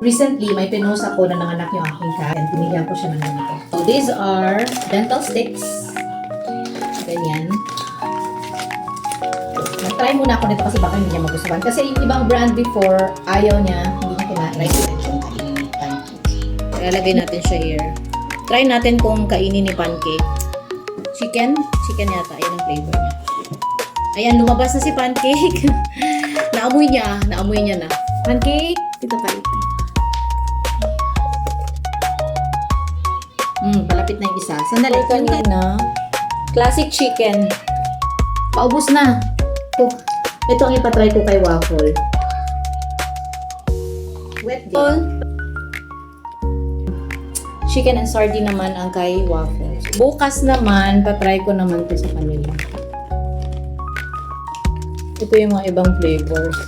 Recently, may pinost ako na nanganak yung aking cat and pinigyan ko siya ng ganito. So, these are dental sticks. Ganyan. Nag-try muna ako nito kasi baka hindi niya magustuhan. Kasi yung ibang brand before, ayaw niya, hindi niya kinatry. Ilalagay natin siya here. Try natin kung kainin ni Pancake. Chicken? Chicken yata. Ayan ang flavor niya. Ayan, lumabas na si Pancake. Naamoy niya na. Pancake, dito ka ito. Palapit na yung isa. Sandali. Yung kanina, classic chicken. Paubos na. Ito ang ipatry ko kay Waffle. Wet din. Chicken and sardine naman ang kay Waffle. Bukas naman, tatry ko naman ito sa kanila. Ito yung mga ibang flavors.